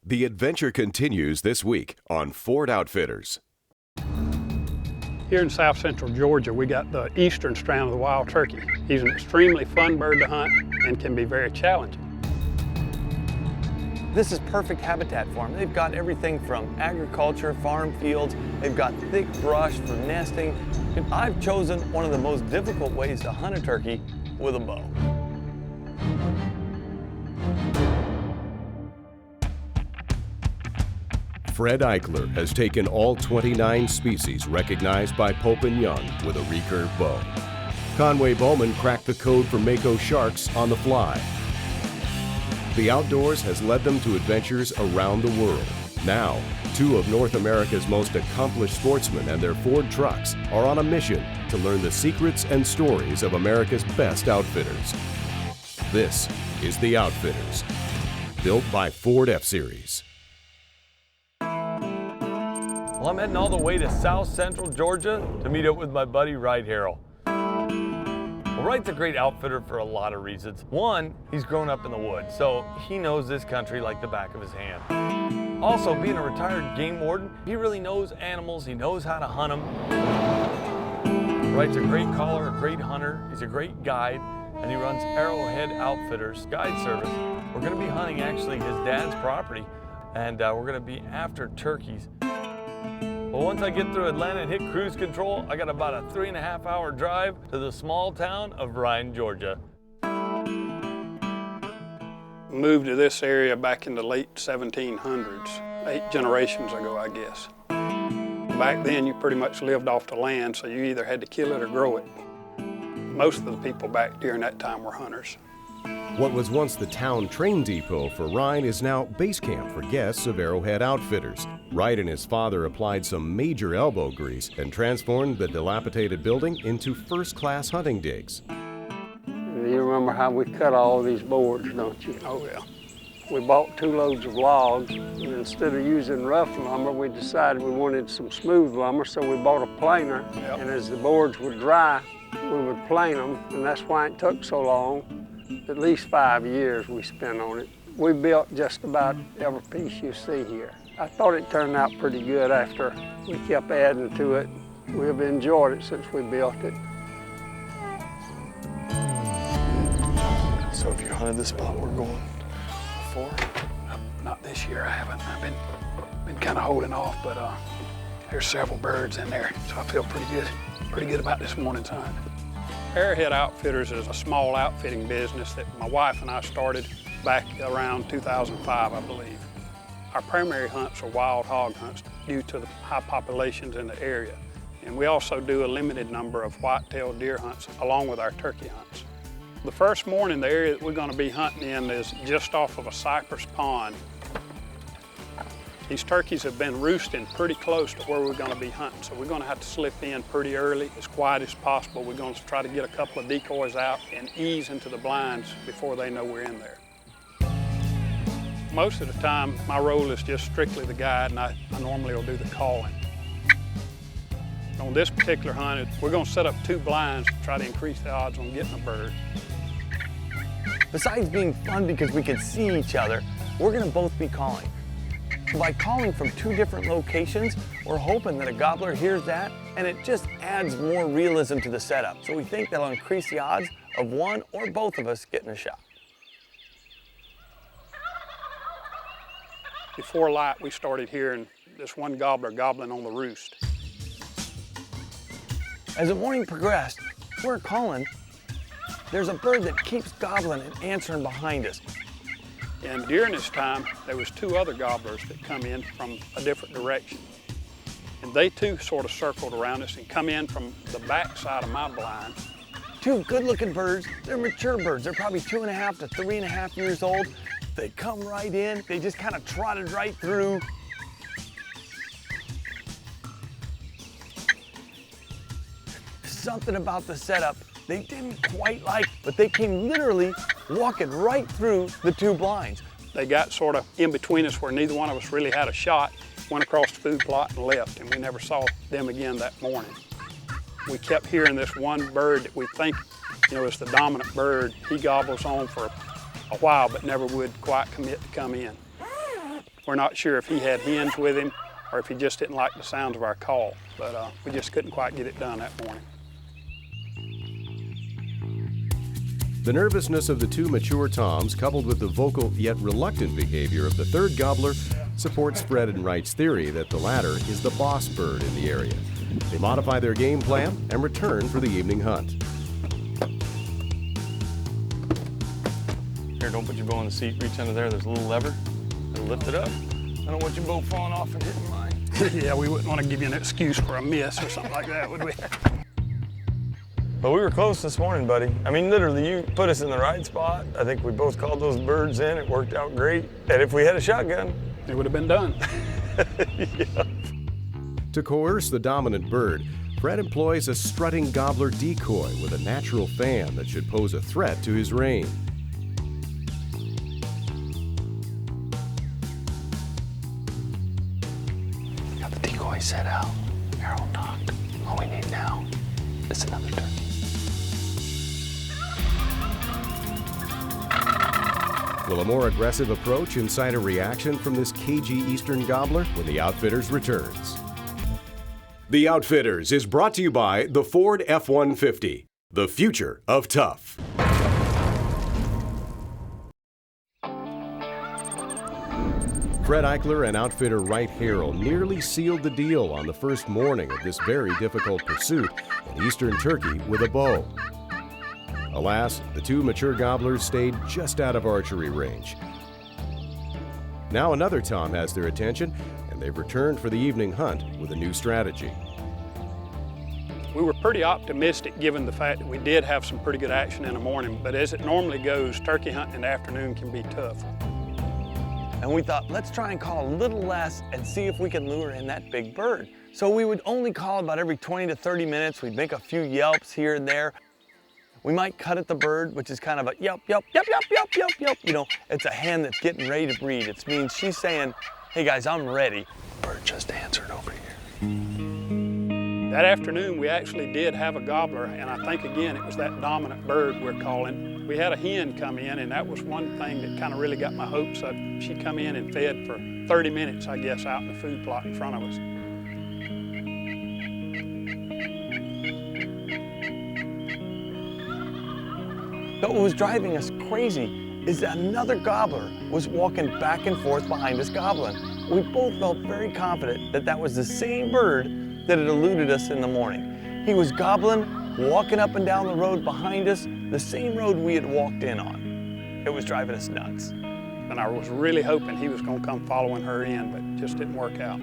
The adventure continues this week on Ford Outfitters. Here in south central Georgia, we got the eastern strand of the wild turkey. He's an extremely fun bird to hunt and can be very challenging. This is perfect habitat for them. They've got everything from agriculture, farm fields, they've got thick brush for nesting. And I've chosen one of the most difficult ways to hunt a turkey with a bow. Fred Eichler has taken all 29 species recognized by Pope and Young with a recurve bow. Conway Bowman cracked the code for mako sharks on the fly. The outdoors has led them to adventures around the world. Now, two of North America's most accomplished sportsmen and their Ford trucks are on a mission to learn the secrets and stories of America's best outfitters. This is The Outfitters, built by Ford F-Series. Well, I'm heading all the way to south central Georgia to meet up with my buddy Wright Harrell. Well, Wright's a great outfitter for a lot of reasons. One, he's grown up in the woods, so he knows this country like the back of his hand. Also, being a retired game warden, he really knows animals, he knows how to hunt them. Wright's a great caller, a great hunter, he's a great guide, and he runs Arrowhead Outfitters guide service. We're gonna be hunting actually his dad's property, and we're gonna be after turkeys. Well, once I get through Atlanta and hit cruise control, I got about a 3.5-hour drive to the small town of Ryan, Georgia. Moved to this area back in the late 1700s, 8 generations ago, I guess. Back then, you pretty much lived off the land, so you either had to kill it or grow it. Most of the people back during that time were hunters. What was once the town train depot for Ryan is now base camp for guests of Arrowhead Outfitters. Wright and his father applied some major elbow grease and transformed the dilapidated building into first-class hunting digs. You remember how we cut all these boards, don't you? Oh, yeah. We bought 2 loads of logs, and instead of using rough lumber, we decided we wanted some smooth lumber, so we bought a planer. Yep. And as the boards would dry, we would plane them, and that's why it took so long. At least 5 years we spent on it. We built just about every piece you see here. I thought it turned out pretty good after we kept adding to it. We've enjoyed it since we built it. So have you hunted the spot we're going before? Not this year, I haven't. I've been kind of holding off, but there's several birds in there, so I feel pretty good about this morning's hunt. Arrowhead Outfitters is a small outfitting business that my wife and I started back around 2005, I believe. Our primary hunts are wild hog hunts due to the high populations in the area. And we also do a limited number of white-tailed deer hunts along with our turkey hunts. The first morning, the area that we're going to be hunting in is just off of a cypress pond. These turkeys have been roosting pretty close to where we're going to be hunting, so we're going to have to slip in pretty early, as quiet as possible. We're going to try to get a couple of decoys out and ease into the blinds before they know we're in there. Most of the time, my role is just strictly the guide, and I normally will do the calling. On this particular hunt, we're going to set up 2 blinds to try to increase the odds on getting a bird. Besides being fun because we can see each other, we're gonna both be calling. By calling from 2 different locations, we're hoping that a gobbler hears that, and it just adds more realism to the setup. So we think that'll increase the odds of one or both of us getting a shot. Before light, we started hearing this one gobbler gobbling on the roost. As the morning progressed, we're calling. There's a bird that keeps gobbling and answering behind us. And during this time, there was 2 other gobblers that come in from a different direction. And they too sort of circled around us and come in from the back side of my blind. 2 good-looking birds. They're mature birds. They're probably 2.5 to 3.5 years old. They come right in. They just kind of trotted right through. Something about the setup they didn't quite like, but they came literally walking right through the 2 blinds. They got sort of in between us where neither one of us really had a shot, went across the food plot and left, and we never saw them again that morning. We kept hearing this one bird that we think, is the dominant bird. He gobbles on for a while, but never would quite commit to come in. We're not sure if he had hens with him or if he just didn't like the sounds of our call, but we just couldn't quite get it done that morning. The nervousness of the two mature toms, coupled with the vocal yet reluctant behavior of the third gobbler, supports Fred and Wright's theory that the latter is the boss bird in the area. They modify their game plan and return for the evening hunt. Here, don't put your bow in the seat. Reach under there. There's a little lever. It'll lift it up. I don't want your bow falling off and hitting mine. Yeah, we wouldn't want to give you an excuse for a miss or something like that, would we? But we were close this morning, buddy. I mean, literally, you put us in the right spot. I think we both called those birds in. It worked out great. And if we had a shotgun, it would have been done. yeah. To coerce the dominant bird, Fred employs a strutting gobbler decoy with a natural fan that should pose a threat to his reign. Got the decoy set out. Arrow knocked. All we need now is another turkey. Will a more aggressive approach incite a reaction from this cagey eastern gobbler when the Outfitters returns? The Outfitters is brought to you by the Ford F-150, the future of tough. Fred Eichler and outfitter Wright Harrell nearly sealed the deal on the first morning of this very difficult pursuit, an eastern turkey with a bow. Alas, the two mature gobblers stayed just out of archery range. Now another tom has their attention, and they've returned for the evening hunt with a new strategy. We were pretty optimistic given the fact that we did have some pretty good action in the morning, but as it normally goes, turkey hunting in the afternoon can be tough. And we thought, let's try and call a little less and see if we can lure in that big bird. So we would only call about every 20 to 30 minutes. We'd make a few yelps here and there. We might cut at the bird, which is kind of a yelp, yelp, yelp, yelp, yelp, yelp, yelp. You know, it's a hen that's getting ready to breed. It means she's saying, hey guys, I'm ready. Bird just answered over here. That afternoon, we actually did have a gobbler, and I think, again, it was that dominant bird we're calling. We had a hen come in, and that was one thing that kind of really got my hopes up. She come in and fed for 30 minutes, I guess, out in the food plot in front of us. But what was driving us crazy is that another gobbler was walking back and forth behind us gobbling. We both felt very confident that that was the same bird that had eluded us in the morning. He was gobbling, walking up and down the road behind us, the same road we had walked in on. It was driving us nuts. And I was really hoping he was going to come following her in, but it just didn't work out.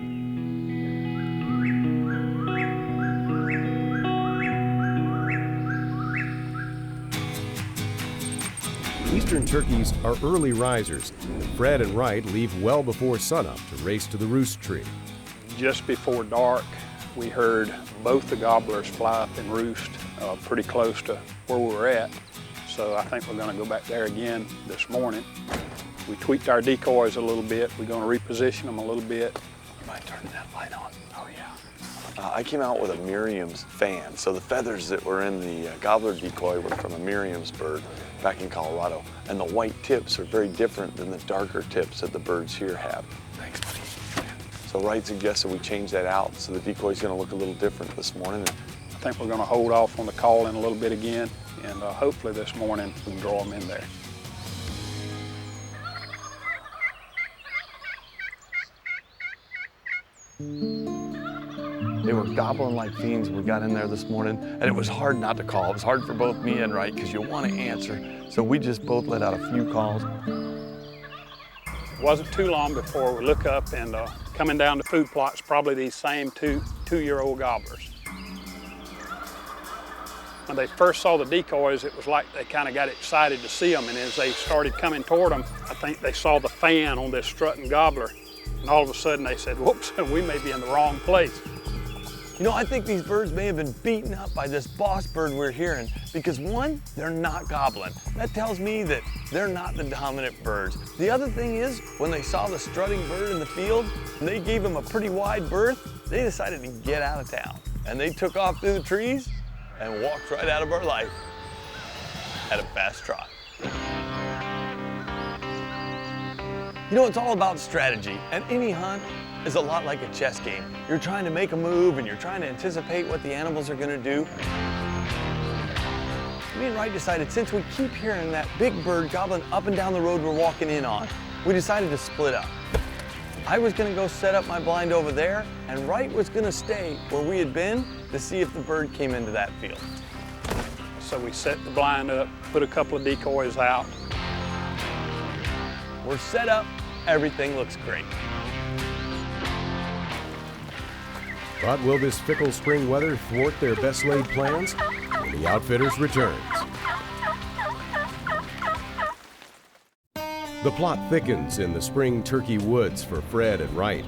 Eastern turkeys are early risers. Fred and Wright leave well before sunup to race to the roost tree. Just before dark, we heard both the gobblers fly up and roost pretty close to where we were at. So I think we're going to go back there again this morning. We tweaked our decoys a little bit. We're going to reposition them a little bit. You mind turning that light on? Oh yeah. I came out with a Merriam's fan. So the feathers that were in the gobbler decoy were from a Merriam's bird back in Colorado. And the white tips are very different than the darker tips that the birds here have. Thanks, buddy. So Wright suggested we change that out, so the decoy's gonna look a little different this morning. I think we're going to hold off on the call in a little bit again, and hopefully this morning we can draw them in there. They were gobbling like fiends. We got in there this morning, and it was hard not to call. It was hard for both me and Wright because you want to answer. So we just both let out a few calls. It wasn't too long before we look up, and coming down the food plots, probably these same two-year-old gobblers. When they first saw the decoys, it was like they kind of got excited to see them, and as they started coming toward them, I think they saw the fan on this strutting gobbler, and all of a sudden they said, whoops, we may be in the wrong place. You know, I think these birds may have been beaten up by this boss bird we're hearing because one, they're not gobbling. That tells me that they're not the dominant birds. The other thing is, when they saw the strutting bird in the field, and they gave him a pretty wide berth, they decided to get out of town. And they took off through the trees and walked right out of our life at a fast trot. You know, it's all about strategy, and any hunt is a lot like a chess game. You're trying to make a move and you're trying to anticipate what the animals are gonna do. Me and Wright decided, since we keep hearing that big bird gobbling up and down the road we're walking in on, we decided to split up. I was gonna go set up my blind over there, and Wright was gonna stay where we had been to see if the bird came into that field. So we set the blind up, put a couple of decoys out. We're set up, everything looks great. But will this fickle spring weather thwart their best laid plans? When the Outfitters returns. The plot thickens in the spring turkey woods for Fred and Wright.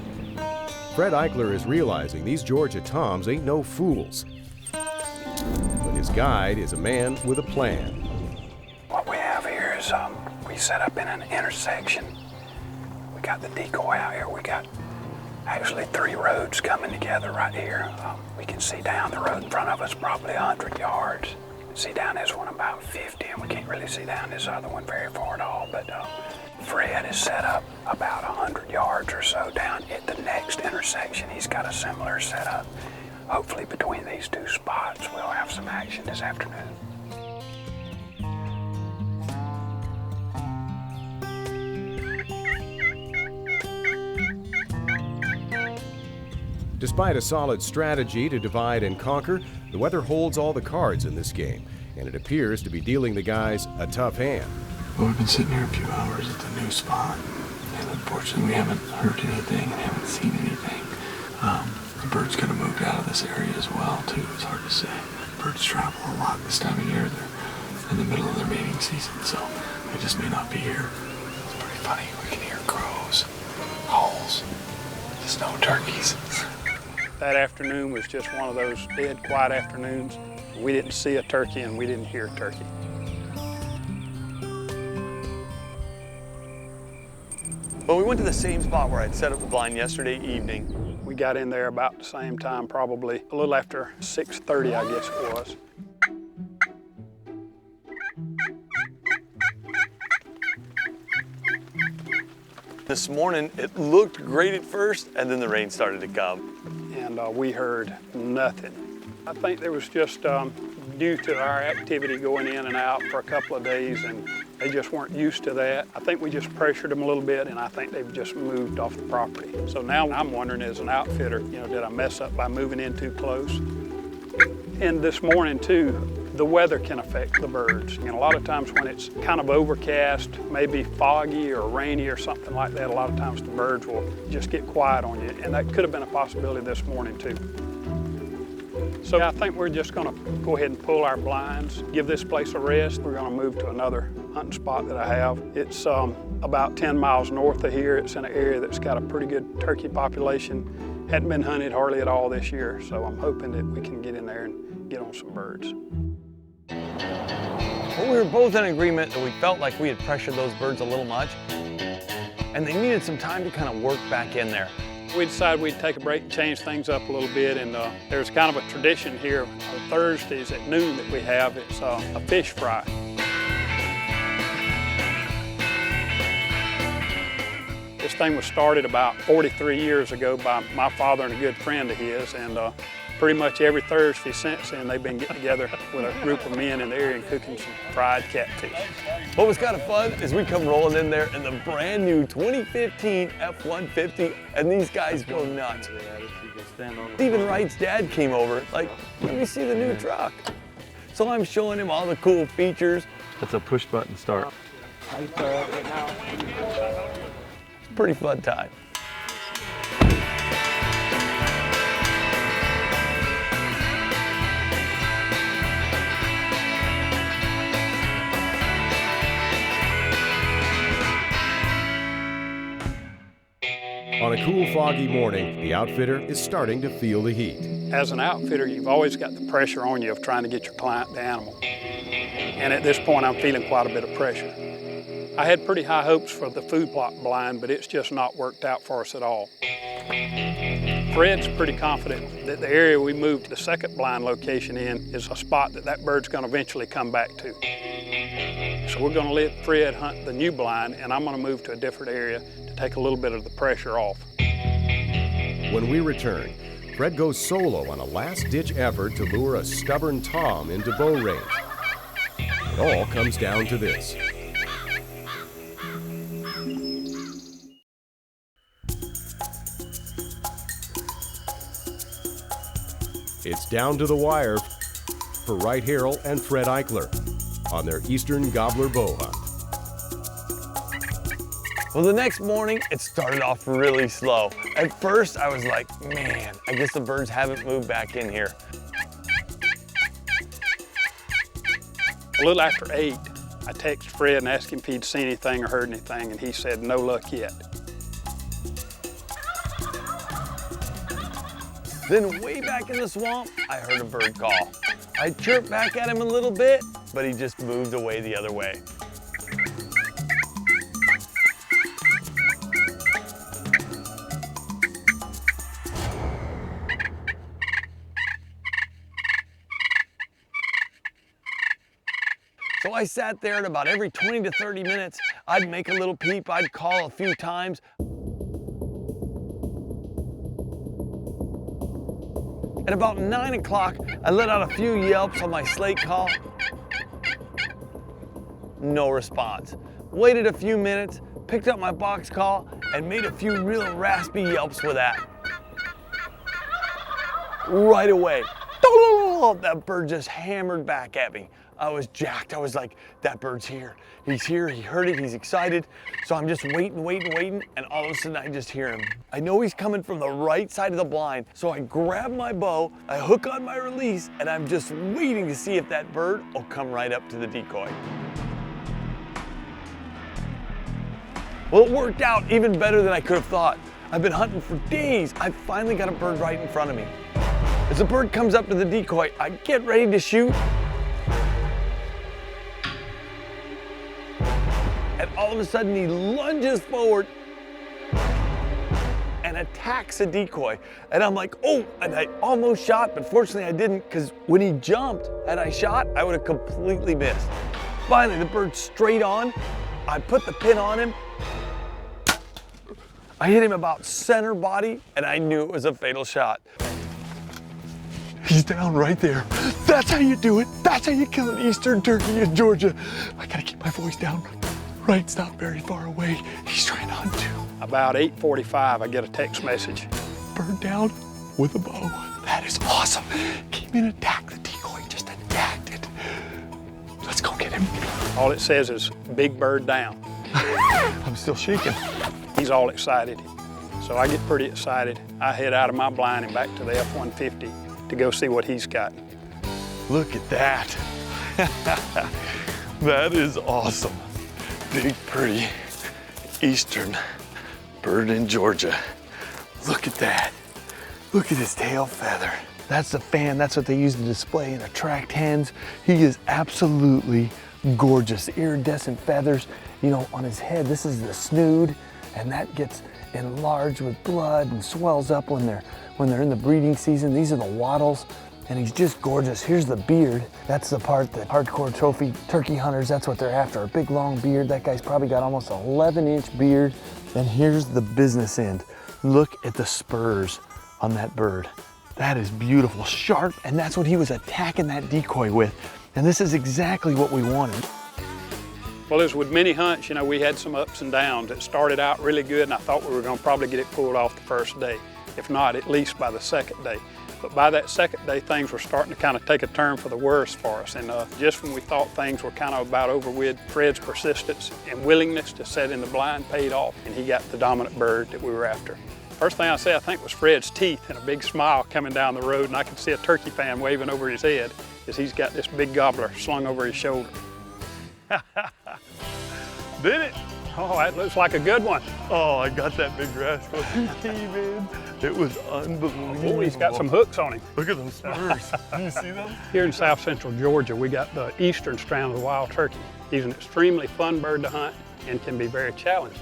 Fred Eichler is realizing these Georgia Toms ain't no fools. But his guide is a man with a plan. What we have here is we set up in an intersection. We got the decoy out here. We got actually 3 roads coming together right here. We can see down the road in front of us probably 100 yards. See down this one about 50, and we can't really see down this other one very far at all. But Fred is set up about 100 yards or so down at the next intersection. He's got a similar setup. Hopefully between these 2 spots, we'll have some action this afternoon. Despite a solid strategy to divide and conquer, the weather holds all the cards in this game, and it appears to be dealing the guys a tough hand. Well, we've been sitting here a few hours at the new spot, and unfortunately we haven't heard anything and haven't seen anything. The birds could have moved out of this area as well, too. It's hard to say. Birds travel a lot this time of year. They're in the middle of their mating season, so they just may not be here. It's pretty funny. We can hear crows, owls, just no turkeys. That afternoon was just one of those dead quiet afternoons. We didn't see a turkey and we didn't hear a turkey. Well, we went to the same spot where I'd set up the blind yesterday evening. We got in there about the same time, probably a little after 6:30, I guess it was. This morning, it looked great at first, and then the rain started to come. And we heard nothing. I think there was just due to our activity going in and out for a couple of days, and they just weren't used to that. I think we just pressured them a little bit, and I think they've just moved off the property. So now I'm wondering, as an outfitter, did I mess up by moving in too close? And this morning too, the weather can affect the birds. A lot of times when it's kind of overcast, maybe foggy or rainy or something like that, a lot of times the birds will just get quiet on you, and that could have been a possibility this morning too. So I think we're just gonna go ahead and pull our blinds, give this place a rest. We're gonna move to another hunting spot that I have. It's about 10 miles north of here. It's in an area that's got a pretty good turkey population. Hadn't been hunted hardly at all this year, so I'm hoping that we can get in there and get on some birds. Well, we were both in agreement that we felt like we had pressured those birds a little much, and they needed some time to kind of work back in there. We decided we'd take a break and change things up a little bit, and there's kind of a tradition here on Thursdays at noon that we have. It's a fish fry. This thing was started about 43 years ago by my father and a good friend of his, and pretty much every Thursday since then they've been getting together with a group of men in the area and cooking some fried catfish. What was kind of fun is we come rolling in there in the brand new 2015 F-150, and these guys go nuts. Even Wright's dad came over, like, let me see the new truck. So I'm showing him all the cool features. It's a push button start. It's a pretty fun time. On a cool, foggy morning, the outfitter is starting to feel the heat. As an outfitter, you've always got the pressure on you of trying to get your client the animal. And at this point, I'm feeling quite a bit of pressure. I had pretty high hopes for the food plot blind, but it's just not worked out for us at all. Fred's pretty confident that the area we moved the second blind location in is a spot that bird's gonna eventually come back to. So we're gonna let Fred hunt the new blind, and I'm gonna move to a different area to take a little bit of the pressure off. When we return, Fred goes solo on a last-ditch effort to lure a stubborn tom into bow range. It all comes down to this. It's down to the wire for Wright Harrell and Fred Eichler on their Eastern Gobbler bow hunt. Well, the next morning, it started off really slow. At first, I was like, man, I guess the birds haven't moved back in here. A little after 8, I texted Fred and asked him if he'd seen anything or heard anything, and he said no luck yet. Then way back in the swamp, I heard a bird call. I chirped back at him a little bit, but he just moved away the other way. So I sat there, and about every 20 to 30 minutes, I'd make a little peep, I'd call a few times. At about 9 o'clock, I let out a few yelps on my slate call. No response. Waited a few minutes, picked up my box call, and made a few real raspy yelps with that. Right away, that bird just hammered back at me. I was jacked. I was like, that bird's here. He's here, he heard it, he's excited. So I'm just waiting, and all of a sudden I just hear him. I know he's coming from the right side of the blind, so I grab my bow, I hook on my release, and I'm just waiting to see if that bird will come right up to the decoy. Well, it worked out even better than I could have thought. I've been hunting for days. I finally got a bird right in front of me. As the bird comes up to the decoy, I get ready to shoot. And all of a sudden he lunges forward and attacks a decoy. And I'm like, oh, and I almost shot, but fortunately I didn't, because when he jumped, had I shot, I would have completely missed. Finally, the bird's straight on. I put the pin on him. I hit him about center body, and I knew it was a fatal shot. He's down right there. That's how you do it. That's how you kill an eastern turkey in Georgia. I gotta keep my voice down. Wright's not very far away. He's trying to hunt too. About 8:45, I get a text message. Bird down with a bow. That is awesome. Came in and attacked the decoy, just attacked it. Let's go get him. All it says is, big bird down. I'm still shaking. He's all excited. So I get pretty excited. I head out of my blind and back to the F-150 to go see what he's got. Look at that. That is awesome. Big, pretty eastern bird in Georgia. Look at that. Look at his tail feather. That's the fan. That's what they use to display and attract hens. He is absolutely gorgeous. Iridescent feathers, you know, on his head. This is the snood, and that gets enlarged with blood and swells up when they're in the breeding season. These are the wattles, and he's just gorgeous. Here's the beard. That's the part that hardcore trophy turkey hunters, that's what they're after, a big long beard. That guy's probably got almost an 11-inch beard. And here's the business end. Look at the spurs on that bird. That is beautiful, sharp, and that's what he was attacking that decoy with. And this is exactly what we wanted. Well, as with many hunts, you know, we had some ups and downs. It started out really good, and I thought we were gonna probably get it pulled off the first day, if not, at least by the second day. But by that second day, things were starting to kind of take a turn for the worse for us. And just when we thought things were kind of about over with, Fred's persistence and willingness to set in the blind paid off, and he got the dominant bird that we were after. First thing I say, I think, was Fred's teeth and a big smile coming down the road, and I could see a turkey fan waving over his head as he's got this big gobbler slung over his shoulder. Did it? Oh, that looks like a good one. Oh, I got that big rascal. He came in. It was unbelievable. Oh, he's got some hooks on him. Look at those spurs. Do you see them? Here in south central Georgia, we got the eastern strand of the wild turkey. He's an extremely fun bird to hunt and can be very challenging.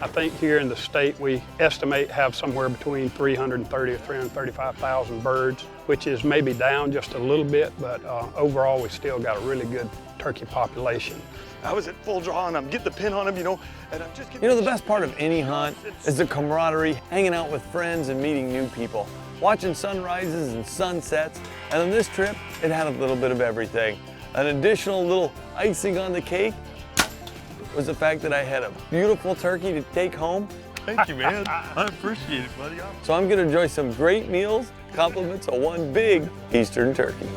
I think here in the state we estimate have somewhere between 330 or 335,000 birds, which is maybe down just a little bit, but overall we still got a really good turkey population. I was at full draw and I'm getting the pin on him, and I'm just getting... You know, the best part of any hunt is the camaraderie, hanging out with friends and meeting new people, watching sunrises and sunsets. And on this trip, it had a little bit of everything. An additional little icing on the cake was the fact that I had a beautiful turkey to take home. Thank you, man. I appreciate it, buddy. So I'm gonna enjoy some great meals, compliments of one big Eastern turkey.